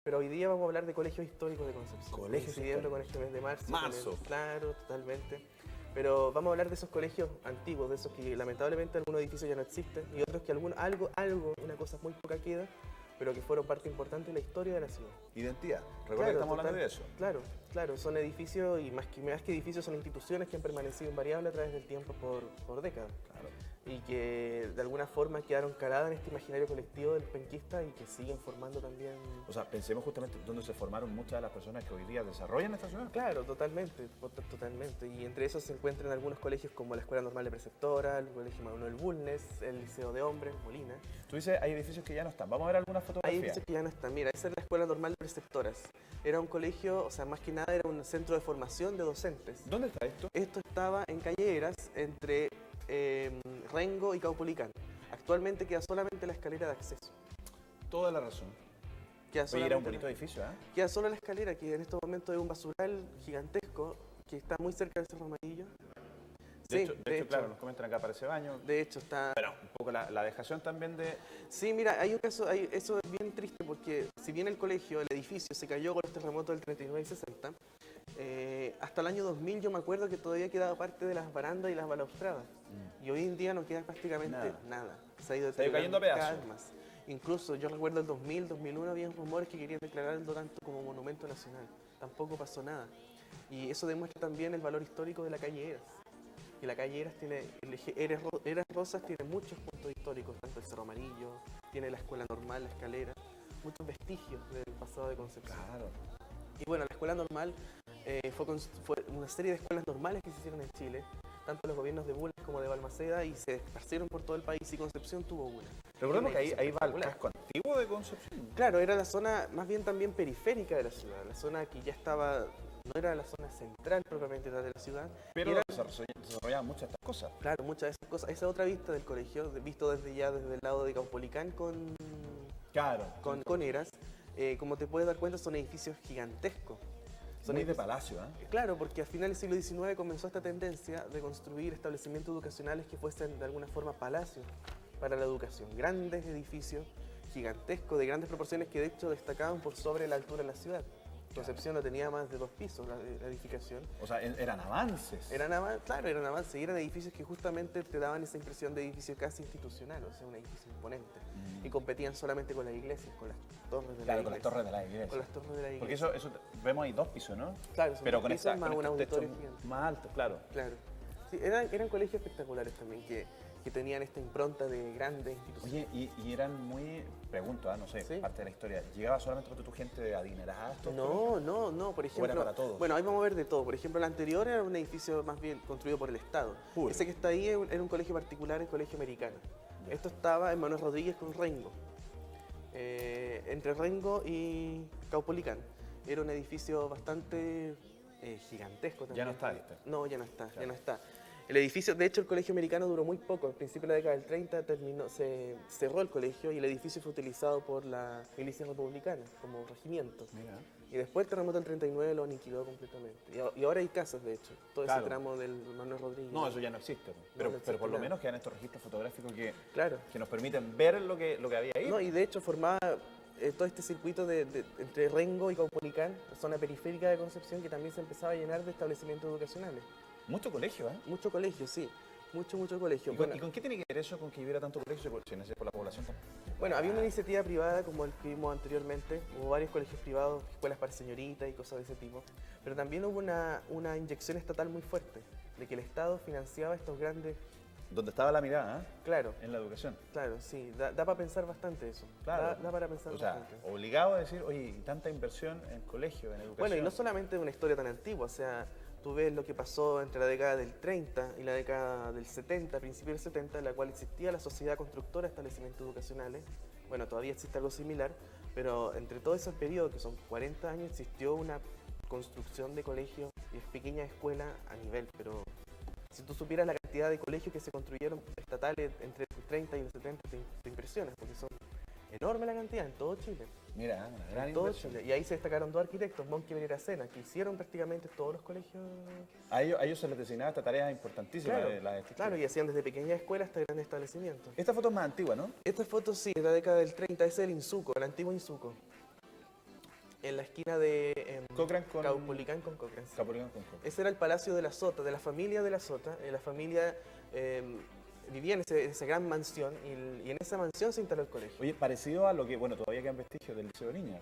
Pero hoy día vamos a hablar de colegios históricos de Concepción. Colegios coincidiendo históricos. con este mes de marzo. Marzo. Claro, totalmente. Pero vamos a hablar de esos colegios antiguos, de esos que lamentablemente algunos edificios ya no existen y otros que una cosa muy poca queda, pero que fueron parte importante de la historia de la ciudad. Identidad. Recuerda que estamos hablando de eso. Claro, claro, son edificios y más que edificios son instituciones que han permanecido invariables a través del tiempo por décadas. Claro. Y que de alguna forma quedaron caladas en este imaginario colectivo del penquista y que siguen formando también... O sea, pensemos justamente donde se formaron muchas de las personas que hoy día desarrollan esta ciudad. Claro, totalmente, totalmente. Y entre esos se encuentran algunos colegios como la Escuela Normal de Preceptora, el Colegio Manuel Bulnes, el Liceo de Hombres, Molina. Tú dices, hay edificios que ya no están. Vamos a ver algunas Hay fotografías. edificios que ya no están. Mira, esa es la Escuela Normal de Preceptoras. Era un colegio, o sea, más que nada era un centro de formación de docentes. ¿Dónde está esto? Esto estaba en Calle Heras, entre Rengo y Caupolicán. Actualmente queda solamente la escalera de acceso. Toda la razón. Queda Oye, era un solamente bonito edificio, ¿eh? Queda solo la escalera, que en estos momentos es un basural gigantesco que está muy cerca del Cerro Amarillo. De hecho, claro, nos comentan acá aparece baño. De hecho, está... Pero un poco la dejación también de... Sí, mira, hay un caso, eso es bien triste porque si bien el colegio, el edificio, se cayó con los terremotos del 39 y 60, hasta el año 2000 yo me acuerdo que todavía quedaba parte de las barandas y las balaustradas. Y hoy en día no queda prácticamente nada. Se ha ido cayendo a pedazos. cada vez más. Incluso yo recuerdo el 2000, 2001 había rumores que querían declararlo tanto como monumento nacional. Tampoco pasó nada. Y eso demuestra también el valor histórico de la calle Eras. Y la calle Eras tiene, el eje Eras Rosas tiene muchos puntos históricos, tanto el Cerro Amarillo, tiene la escuela normal, la escalera, muchos vestigios del pasado de Concepción. Claro. Y bueno, la escuela normal fue una serie de escuelas normales que se hicieron en Chile, tanto los gobiernos de Bulnes como de Balmaceda, y se esparcieron por todo el país y Concepción tuvo una. Recordemos que ahí va el Espectacular. casco antiguo de Concepción. Claro, era la zona más bien también periférica de la ciudad, la zona que ya estaba, no era la zona central propiamente tal de la ciudad. Pero era, desarrollaban muchas de estas cosas. claro, muchas de esas cosas. Esa es otra vista del colegio, visto desde el lado de Caupolicán Claro. con Eras. Como te puedes dar cuenta, son edificios gigantescos. Son Muy de edificios- palacio, ¿eh? Claro, porque a finales del siglo XIX comenzó esta tendencia de construir establecimientos educacionales que fuesen de alguna forma palacios para la educación. Grandes edificios, gigantescos, de grandes proporciones que de hecho destacaban por sobre la altura de la ciudad. Concepción no tenía más de 2 pisos la edificación. O sea, eran avances. Eran avances y eran edificios que justamente te daban esa impresión de edificio casi institucional, o sea, un edificio imponente. Y competían solamente con las iglesias, con las torres de la Claro, iglesia. con las torres de la iglesia. Con las torres de la iglesia. Porque eso vemos ahí 2 pisos, ¿no? Claro, son pero 2 con pisos esta, más con un estos auditorio techos gigante. más altos, claro. Claro. Sí, eran colegios espectaculares también, que tenían esta impronta de grandes instituciones. Oye, y eran muy, pregunto, no sé, Sí. parte de la historia, ¿llegaba solamente por tu gente adinerada? No, por ejemplo... para todos? Bueno, ahí vamos a ver de todo. Por ejemplo, el anterior era un edificio más bien construido por el Estado. Puro. Ese que está ahí era un colegio particular, el Colegio Americano. Ya. Esto estaba en Manuel Rodríguez con Rengo. Entre Rengo y Caupolicán. Era un edificio bastante gigantesco también. Ya no está este. No, ya no está, ya Claro. no está. El edificio, de hecho, el colegio americano duró muy poco. Al principio de la década del 30 se cerró el colegio y el edificio fue utilizado por la milicia republicana como regimiento. Mira. Y después el terremoto del 39 lo aniquiló completamente. Y ahora hay casas, de hecho. Todo Claro. ese tramo del Manuel Rodríguez. No, eso ya no existe. Pero, no existe pero por lo nada. menos quedan estos registros fotográficos Claro. que nos permiten ver lo que había ahí. No, y de hecho formaba todo este circuito entre Rengo y Caupolicán, la zona periférica de Concepción, que también se empezaba a llenar de establecimientos educacionales. Mucho colegio, ¿eh? Mucho colegio, sí. Mucho colegio. ¿Y con qué tiene que ver eso con que hubiera tanto colegio si por la población también? Bueno, había una iniciativa privada como el que vimos anteriormente, hubo varios colegios privados, escuelas para señoritas y cosas de ese tipo, pero también hubo una inyección estatal muy fuerte, de que el Estado financiaba estos grandes... Donde estaba la mirada, ¿eh? Claro, En la educación. claro, sí, da para pensar bastante eso, Claro. da para pensar O sea, bastante. obligado a decir, oye, y tanta inversión en colegio, en educación. Bueno, y no solamente de una historia tan antigua, o sea, tú ves lo que pasó entre la década del 30 y la década del 70, principios del 70, en la cual existía la Sociedad Constructora de Establecimientos Educacionales. Bueno, todavía existe algo similar, pero entre todo ese periodo, que son 40 años, existió una construcción de colegios y pequeñas escuelas a nivel, pero si tú supieras la cantidad de colegios que se construyeron estatales entre el 30 y el 70, te impresionas, porque son enorme la cantidad en todo Chile. Mira, una gran En todo inversión. Chile. Y ahí se destacaron 2 arquitectos, Monque y Aracena, que hicieron prácticamente todos los colegios. A ellos se les designaba esta tarea importantísima Claro, de la estructura. claro, y hacían desde pequeñas escuelas hasta grandes establecimientos. Esta foto es más antigua, ¿no? Esta foto sí, de la década del 30, ese es el Insuco, el antiguo Insuco. En la esquina de Cochrane con... Caupolicán con Cochrane. Sí. Caupolicán con Cochrane. Ese era el Palacio de la Sota, de la familia de la Sota. La familia vivía en esa gran mansión y en esa mansión se instaló el colegio. Oye, parecido a lo que, bueno, todavía quedan vestigios del Liceo de Niñas.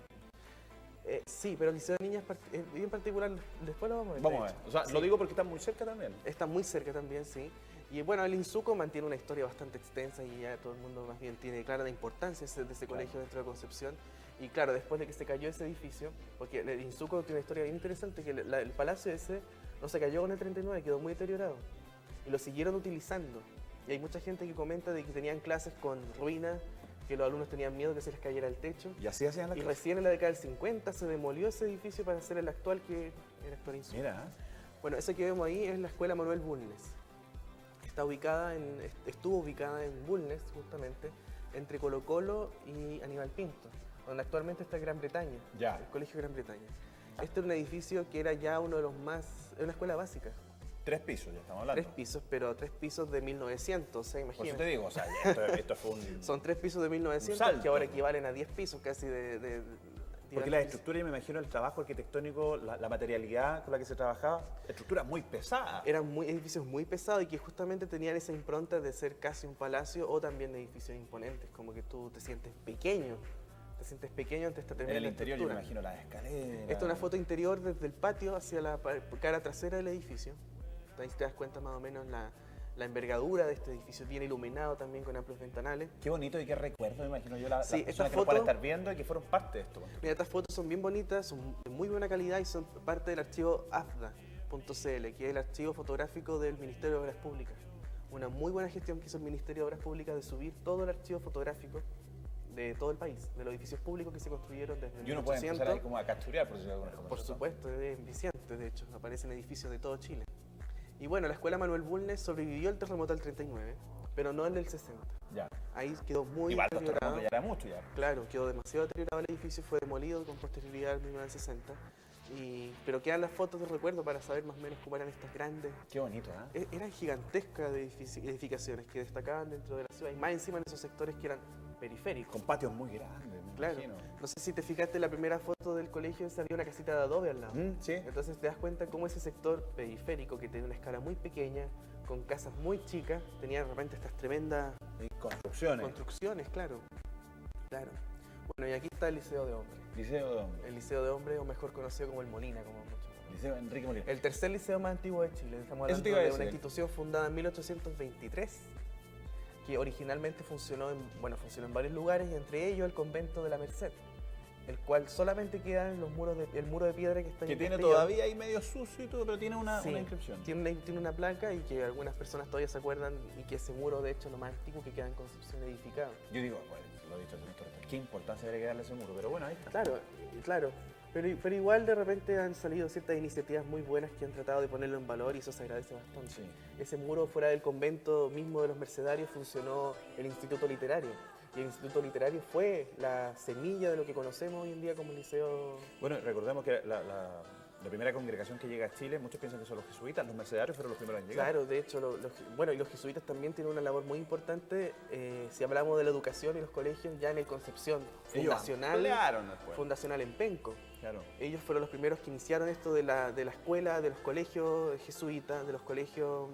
Sí, pero el Liceo de Niñas es bien particular, después lo vamos a ver. Vamos a ver. O sea, Sí. lo digo porque está muy cerca también. Está muy cerca también, sí. Y bueno, el Insuco mantiene una historia bastante extensa y ya todo el mundo más bien tiene clara la importancia de ese colegio dentro de Concepción. Y claro, después de que se cayó ese edificio, porque el Insuco tiene una historia bien interesante, que el palacio ese no se cayó con el 39, quedó muy deteriorado. Y lo siguieron utilizando. Y hay mucha gente que comenta de que tenían clases con ruinas, que los alumnos tenían miedo que se les cayera el techo. Y así hacían las Y clases. recién en la década del 50 se demolió ese edificio para hacer el actual, que era el actual Insuco. Mira, Bueno, eso que vemos ahí es la Escuela Manuel Bulnes. Estuvo ubicada en Bulnes, justamente, entre Colo Colo y Aníbal Pinto, donde actualmente está Gran Bretaña, Ya. el Colegio Gran Bretaña. Este era un edificio que era ya uno de los más... Es una escuela básica, 3 pisos, ya estamos hablando. 3 pisos, pero 3 pisos de 1900, o sea, Por eso imagínate. te digo, o sea, esto fue un... Son 3 pisos de 1900 salto. que ahora equivalen a 10 pisos casi Porque la estructura, y me imagino el trabajo arquitectónico, la materialidad con la que se trabajaba, estructura muy pesada. Eran edificios muy pesados y que justamente tenían esa impronta de ser casi un palacio o también de edificios imponentes, como que tú te sientes pequeño ante esta En tremenda el interior yo me estructura. imagino las escaleras. Esta es una foto interior desde el patio hacia la cara trasera del edificio. Ahí te das cuenta más o menos la envergadura de este edificio, bien iluminado también con amplios ventanales. Qué bonito y qué recuerdo, me imagino yo, Sí, las estas personas que nos puedan fotos- estar viendo y que fueron parte de esto. Mira, estas fotos son bien bonitas, son de muy buena calidad y son parte del archivo afda.cl, que es el archivo fotográfico del Ministerio de Obras Públicas. Una muy buena gestión que hizo el Ministerio de Obras Públicas de subir todo el archivo fotográfico de todo el país, de los edificios públicos que se construyeron desde Y uno puede 1800. empezar ahí como a capturar, por decirlo de alguna forma. Por ¿cierto? supuesto, es viciante, de hecho, aparecen edificios de todo Chile. Y bueno, la escuela Manuel Bulnes sobrevivió el terremoto del 39, pero no el del 60. Ya. Ahí quedó muy Igual los deteriorado. terremotos ya era mucho ya. Claro, quedó demasiado deteriorado el edificio, fue demolido con posterioridad al 1960. Pero quedan las fotos de recuerdo para saber más o menos cómo eran estas grandes. Qué bonito, ¿eh? Eran gigantescas de edificaciones que destacaban dentro de la ciudad y más encima en esos sectores que eran periféricos. Con patios muy grandes, me Claro, imagino. no sé si te fijaste en la primera foto del colegio, había una casita de adobe al lado. Sí. Entonces te das cuenta cómo ese sector periférico, que tenía una escala muy pequeña, con casas muy chicas, tenía de repente estas tremendas Y construcciones. construcciones, claro. Claro. Bueno, y aquí está el Liceo de Hombres. Liceo de Hombres. El Liceo de Hombres, o mejor conocido como el Molina, como muchos. Liceo Enrique Molina. El tercer liceo más antiguo de Chile. Estamos Eso hablando te iba a de una decir. institución fundada en 1823, que originalmente funcionó en varios lugares, y entre ellos el convento de la Merced, el cual solamente queda en los muros el muro de piedra que está en Que el tiene Castellón. todavía ahí medio sucio y todo, pero tiene una Sí, inscripción. tiene una placa y que algunas personas todavía se acuerdan, y que ese muro, de hecho, lo más antiguo que queda en Concepción edificado. Yo digo, bueno, lo he dicho hace mucho rato, qué importancia debería darle ese muro, pero bueno, ahí está. Claro, claro. Pero igual de repente han salido ciertas iniciativas muy buenas que han tratado de ponerlo en valor y eso se agradece bastante. Sí. Ese muro fuera del convento mismo de los Mercedarios funcionó el Instituto Literario. Y el Instituto Literario fue la semilla de lo que conocemos hoy en día como liceo. Bueno, recordemos que la primera congregación que llega a Chile, muchos piensan que son los jesuitas, los mercedarios fueron los primeros en llegar. Claro, de hecho, y los jesuitas también tienen una labor muy importante si hablamos de la educación y los colegios ya en el Concepción Ellos fundacional, ampliaron después. fundacional en Penco. Claro. Ellos fueron los primeros que iniciaron esto de la escuela, de los colegios jesuitas, de los colegios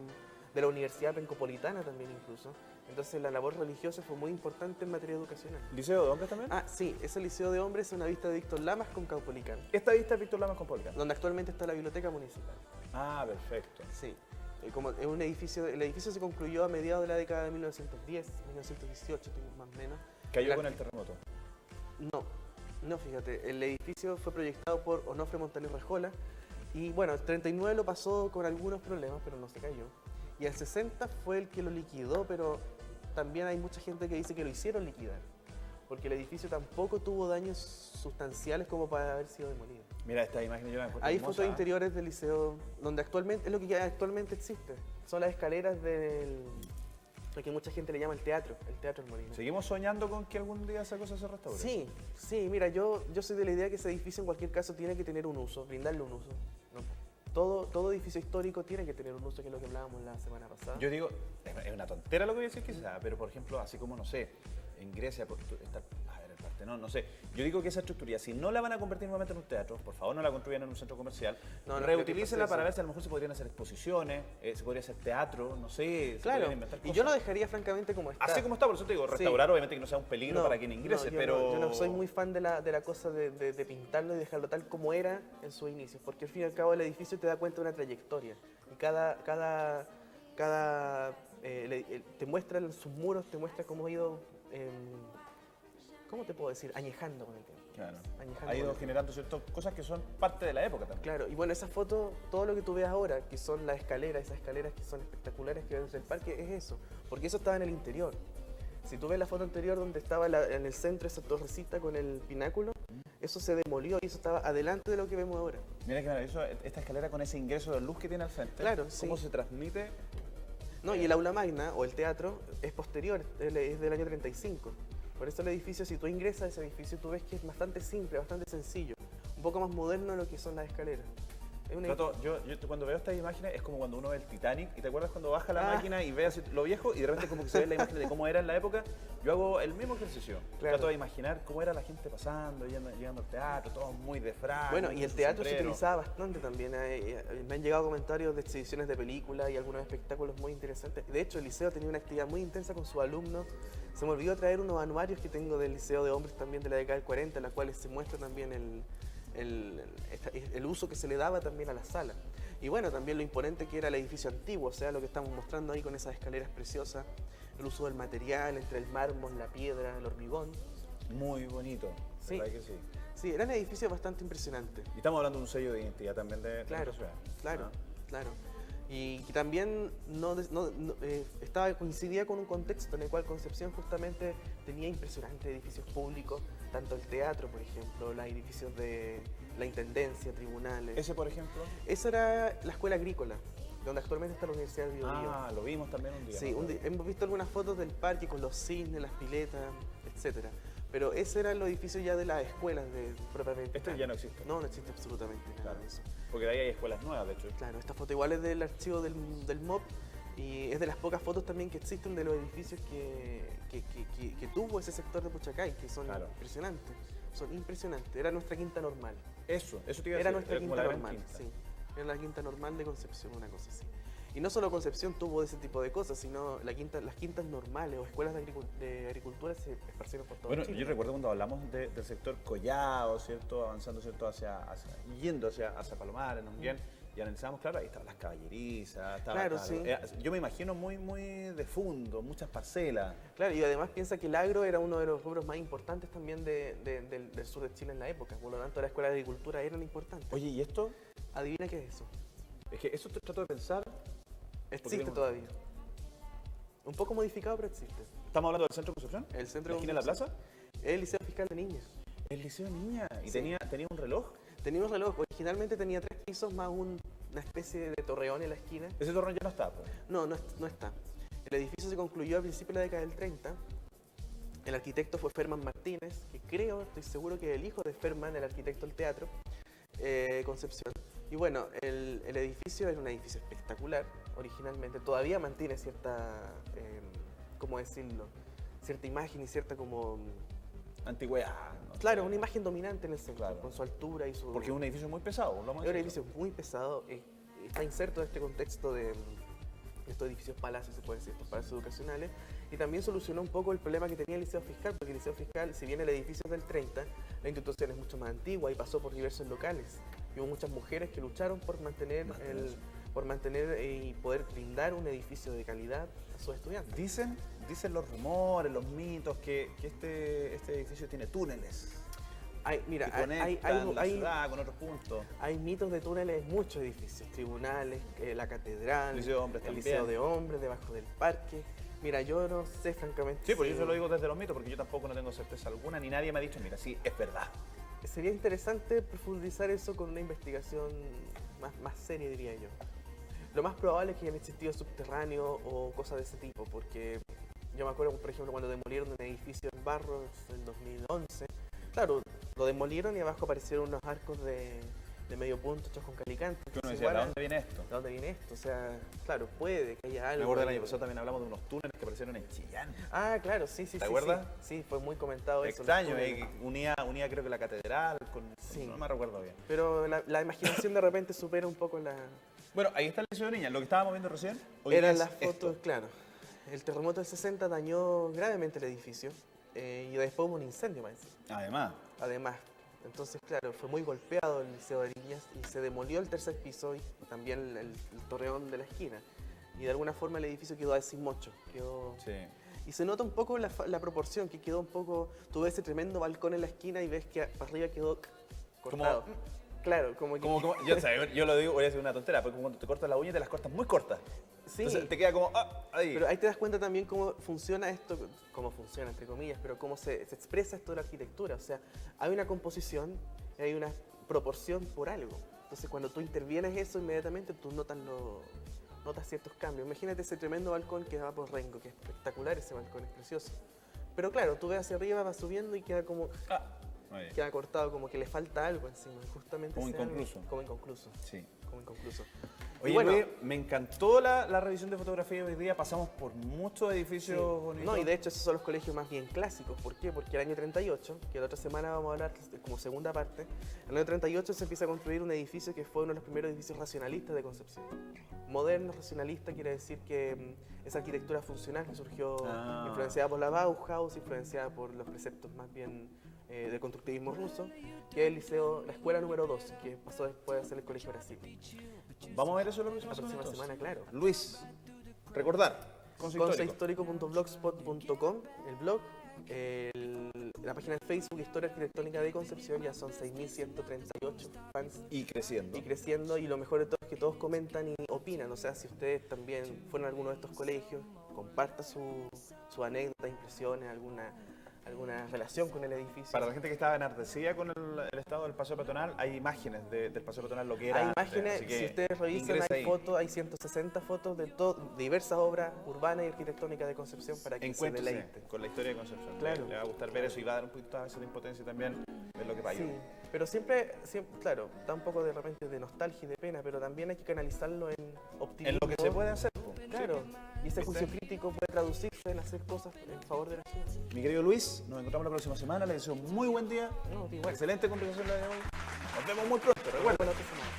de la Universidad Pencopolitana también incluso. Entonces la labor religiosa fue muy importante en materia educacional. ¿Liceo de hombres también? Ah, sí, ese liceo de hombres es una vista de Víctor Lamas con Caupolicán, Esta vista es Víctor Lamas con Polka. donde actualmente está la biblioteca municipal. Ah, perfecto. Sí, como es un edificio, el edificio se concluyó a mediados de la década de 1910, 1918 más o menos. Cayó con el terremoto. No, fíjate, el edificio fue proyectado por Onofre Montaner Rejola y bueno, el 39 lo pasó con algunos problemas, pero no se cayó. Y el 60 fue el que lo liquidó, pero también hay mucha gente que dice que lo hicieron liquidar, porque el edificio tampoco tuvo daños sustanciales como para haber sido demolido. Mira, esta imagen yo la encuentro Hay hermosa, fotos interiores del liceo, donde actualmente, es lo que ya actualmente existe, son las escaleras lo que mucha gente le llama el Teatro El Molino. ¿Seguimos soñando con que algún día esa cosa se restaure? Sí, sí, mira, yo soy de la idea que ese edificio en cualquier caso tiene que tener un uso, brindarle un uso. ¿No? Todo edificio histórico tiene que tener un uso, que es lo que hablábamos la semana pasada. Yo digo, es una tontera lo que voy a decir quizá, pero por ejemplo, así como, no sé, en Grecia está, a ver, el gente, ¿no? No sé. Yo digo que esa estructura, si no la van a convertir nuevamente en un teatro, por favor no la construyan en un centro comercial, No, no creo que reutilícenla pase para eso. ver si a lo mejor se podrían hacer exposiciones, se podría hacer teatro, no sé, se Claro, podrían inventar y cosas. yo lo dejaría francamente como está. Así como está, por eso te digo, Sí. restaurar obviamente que no sea un peligro No, para quien ingrese, no, pero... yo no soy muy fan de la cosa de pintarlo y dejarlo tal como era en sus inicios, porque al fin y al cabo el edificio te da cuenta de una trayectoria. Y te muestra en sus muros, te muestra cómo ha ido, ¿cómo te puedo decir? Añejando con el tiempo. Claro. Añejando Ha con ido el tiempo. generando ciertas cosas que son parte de la época también. Claro, y bueno, esa foto, todo lo que tú ves ahora, que son las escaleras, esas escaleras que son espectaculares que ves desde el parque, es eso, porque eso estaba en el interior. Si tú ves la foto anterior donde estaba en el centro esa torrecita con el pináculo, eso se demolió y eso estaba adelante de lo que vemos ahora. Mira que maravilloso esta escalera con ese ingreso de luz que tiene al frente. Claro, Cómo sí. se transmite. No, y el aula magna o el teatro es posterior, es del año 35. Por eso el edificio, si tú ingresas a ese edificio, tú ves que es bastante simple, bastante sencillo, un poco más moderno de lo que son las escaleras. Es un Trato- yo cuando veo estas imágenes es como cuando uno ve el Titanic y te acuerdas cuando baja la Ah. máquina y ve así lo viejo y de repente como que se ve la imagen de cómo era en la época. Yo hago el mismo ejercicio. Claro. Trato de imaginar cómo era la gente pasando, llegando al teatro, todos muy de frac. Bueno, y el con su teatro se sombrero. utilizaba bastante también. Me han llegado comentarios de exhibiciones de películas y algunos espectáculos muy interesantes. De hecho, el liceo tenía una actividad muy intensa con sus alumnos. Se me olvidó traer unos anuarios que tengo del Liceo de Hombres también de la década del 40, en las cuales se muestra también el uso que se le daba también a la sala. Y bueno, también lo imponente que era el edificio antiguo, o sea, lo que estamos mostrando ahí con esas escaleras preciosas, el uso del material entre el mármol, la piedra, el hormigón. Muy bonito. Sí. ¿Verdad que sí? Sí, eran edificios bastante impresionantes. Y estamos hablando de un sello de identidad también de Claro, nuestra ciudad. claro, ¿no? claro. Y que también coincidía con un contexto en el cual Concepción justamente tenía impresionantes edificios públicos, tanto el teatro, por ejemplo, los edificios de la intendencia, tribunales. Ese, por ejemplo. Esa era la escuela agrícola, donde actualmente está la Universidad de Biobío. Ah, lo vimos también un día. Sí, ¿no? hemos visto algunas fotos del parque con los cisnes, las piletas, etcétera. Pero ese era el edificio ya de las escuelas propiamente. Este tal. ya no existe. No, no existe absolutamente nada Claro. de eso. Porque de ahí hay escuelas nuevas, de hecho. Claro, esta foto igual es del archivo del MOP y es de las pocas fotos también que existen de los edificios que tuvo ese sector de Puchacay, que son Claro. impresionantes. Son impresionantes. Era nuestra quinta normal. Eso te iba a Era decir, nuestra como quinta la gran normal, quinta. sí. Era la quinta normal de Concepción, una cosa así. Y no solo Concepción tuvo ese tipo de cosas, sino las quintas normales o escuelas de agricultura se esparcieron por todo Bueno, Chile. yo recuerdo cuando hablamos del sector Collado, ¿cierto? Avanzando, ¿cierto? Yendo hacia Palomares, Longuén, y analizamos, claro, ahí estaban las caballerizas, Claro, sí. yo me imagino muy de fondo, muchas parcelas. Claro, y además piensa que el agro era uno de los rubros más importantes también del sur de Chile en la época. Por lo tanto, las escuelas de agricultura eran importantes. Oye, ¿y esto? Adivina qué es eso. Es que eso trato de pensar. Existe tenemos- todavía. Un poco modificado, pero existe. ¿Estamos hablando del centro de Concepción? El centro ¿La esquina de la plaza? El Liceo Fiscal de Niños. El Liceo Niña. ¿Y Sí. tenía un reloj? Tenía un reloj. Originalmente tenía 3 pisos más una especie de torreón en la esquina. Ese torrón ya no está, pues. No está. El edificio se concluyó a principios de la década del 30. El arquitecto fue Ferman Martínez, que estoy seguro que es el hijo de Ferman, el arquitecto del teatro, Concepción. Y bueno, el edificio era un edificio espectacular, originalmente. Todavía mantiene cierta, ¿cómo decirlo? Cierta imagen y cierta como... Antigüedad. ¿no? Claro, una imagen dominante en el centro, Claro. con su altura y su... Porque es un edificio muy pesado, lo vamos a Es un decir. edificio muy pesado, está inserto en este contexto de estos edificios palacios, se puede decir, estos palacios educacionales, y también solucionó un poco el problema que tenía el Liceo Fiscal, porque el Liceo Fiscal, si bien el edificio es del 30, la institución es mucho más antigua y pasó por diversos locales. Y hubo muchas mujeres que lucharon por mantener y poder brindar un edificio de calidad a sus estudiantes. Dicen los rumores, los mitos, que este edificio tiene túneles Mira, que conectan la ciudad con otros puntos. hay mitos de túneles en muchos edificios, tribunales, la catedral, Liceo de Hombres el también. Liceo de Hombres, debajo del parque. Mira, yo no sé francamente. Sí, pues yo se lo digo desde los mitos, porque yo tampoco no tengo certeza alguna, ni nadie me ha dicho, mira, sí, es verdad. Sería interesante profundizar eso con una investigación más seria, diría yo. Lo más probable es que hayan existido subterráneos o cosas de ese tipo, porque yo me acuerdo, por ejemplo, cuando demolieron un edificio en Barros en 2011. Claro, lo demolieron y abajo aparecieron unos arcos de medio punto hechos con calicante. Que uno Entonces, decía, ¿de igual, dónde viene esto? ¿de dónde viene esto? O sea, claro, puede que haya Me algo. acuerdo del ahí. año pasado también hablamos de unos túneles que aparecieron en Chillán. Ah, claro, sí, sí, ¿Te sí. acuerdas? Sí, sí, fue muy comentado eso. Extraño, los túneles. que unía creo que la catedral con... Sí. No me recuerdo bien. Pero la imaginación de repente supera un poco la... Bueno, ahí está el Liceo de Niña, lo que estábamos viendo recién. Hoy Eran día es las fotos, esto. claro. El terremoto del 60 dañó gravemente el edificio y después hubo un incendio más encima. Además, Entonces, claro, fue muy golpeado el Liceo de Niñas y se demolió el tercer piso y también el torreón de la esquina. Y de alguna forma el edificio quedó sin mocho. sí. Y se nota un poco la proporción, que quedó un poco... Tú ves ese tremendo balcón en la esquina y ves que para arriba quedó cortado. Claro, como que... Yo lo digo, voy a decir una tontera, porque cuando te cortas la uña te las cortas muy cortas. Sí. Entonces te queda como, ahí. Pero ahí te das cuenta también cómo funciona esto, cómo funciona entre comillas, pero cómo se expresa esto de la arquitectura. O sea, hay una composición, hay una proporción por algo. Entonces cuando tú intervienes eso inmediatamente, tú notas ciertos cambios. Imagínate ese tremendo balcón que va por Rengo, que es espectacular ese balcón, es precioso. Pero claro, tú ves hacia arriba, va subiendo y queda como... Queda cortado, como que le falta algo encima. Justamente Como ese algo. inconcluso. Como inconcluso. Sí. Como inconcluso. Oye, Y bueno, Luis, me encantó la revisión de fotografía de hoy día. Pasamos por muchos edificios bonitos. no, y de hecho esos son los colegios más bien clásicos. ¿Por qué? Porque el año 38, que la otra semana vamos a hablar como segunda parte, en el año 38 se empieza a construir un edificio que fue uno de los primeros edificios racionalistas de Concepción. Moderno, racionalista, quiere decir que esa arquitectura funcional que surgió influenciada por la Bauhaus, influenciada por los preceptos más bien del constructivismo ruso, que es el liceo, la escuela número 2, que pasó después de ser el Colegio Brasil. Vamos a ver eso la próxima semana, claro. Luis, recordar, concehistórico.blogspot.com, el blog, la página de Facebook Historia Arquitectónica de Concepción, ya son 6.138 fans. Y creciendo. Y lo mejor de todo es que todos comentan y opinan. O sea, si ustedes también fueron a alguno de estos colegios, comparta su anécdota, impresiones, alguna relación con el edificio. Para la gente que estaba enardecida con el estado del paseo peatonal, hay imágenes del paseo peatonal, lo que era Hay antes, imágenes, así que si ustedes revisan, hay fotos, hay 160 fotos de diversas obras urbanas y arquitectónicas de Concepción para que se deleite. Con la historia de Concepción. Claro. Le va a gustar ver eso y va a dar un poquito a veces de impotencia también ver lo que pasó. Sí, pero siempre, claro, da un poco de repente de nostalgia y de pena, pero también hay que canalizarlo en optimismo. En lo que se puede hacer. Claro, y ese ¿Viste? juicio crítico puede traducirse en hacer cosas en favor de la ciudad. Mi querido Luis, nos encontramos la próxima semana. Les deseo un muy buen día. No, igual. Excelente conversación la de hoy. Nos vemos muy pronto. Recuerda. Buena semana.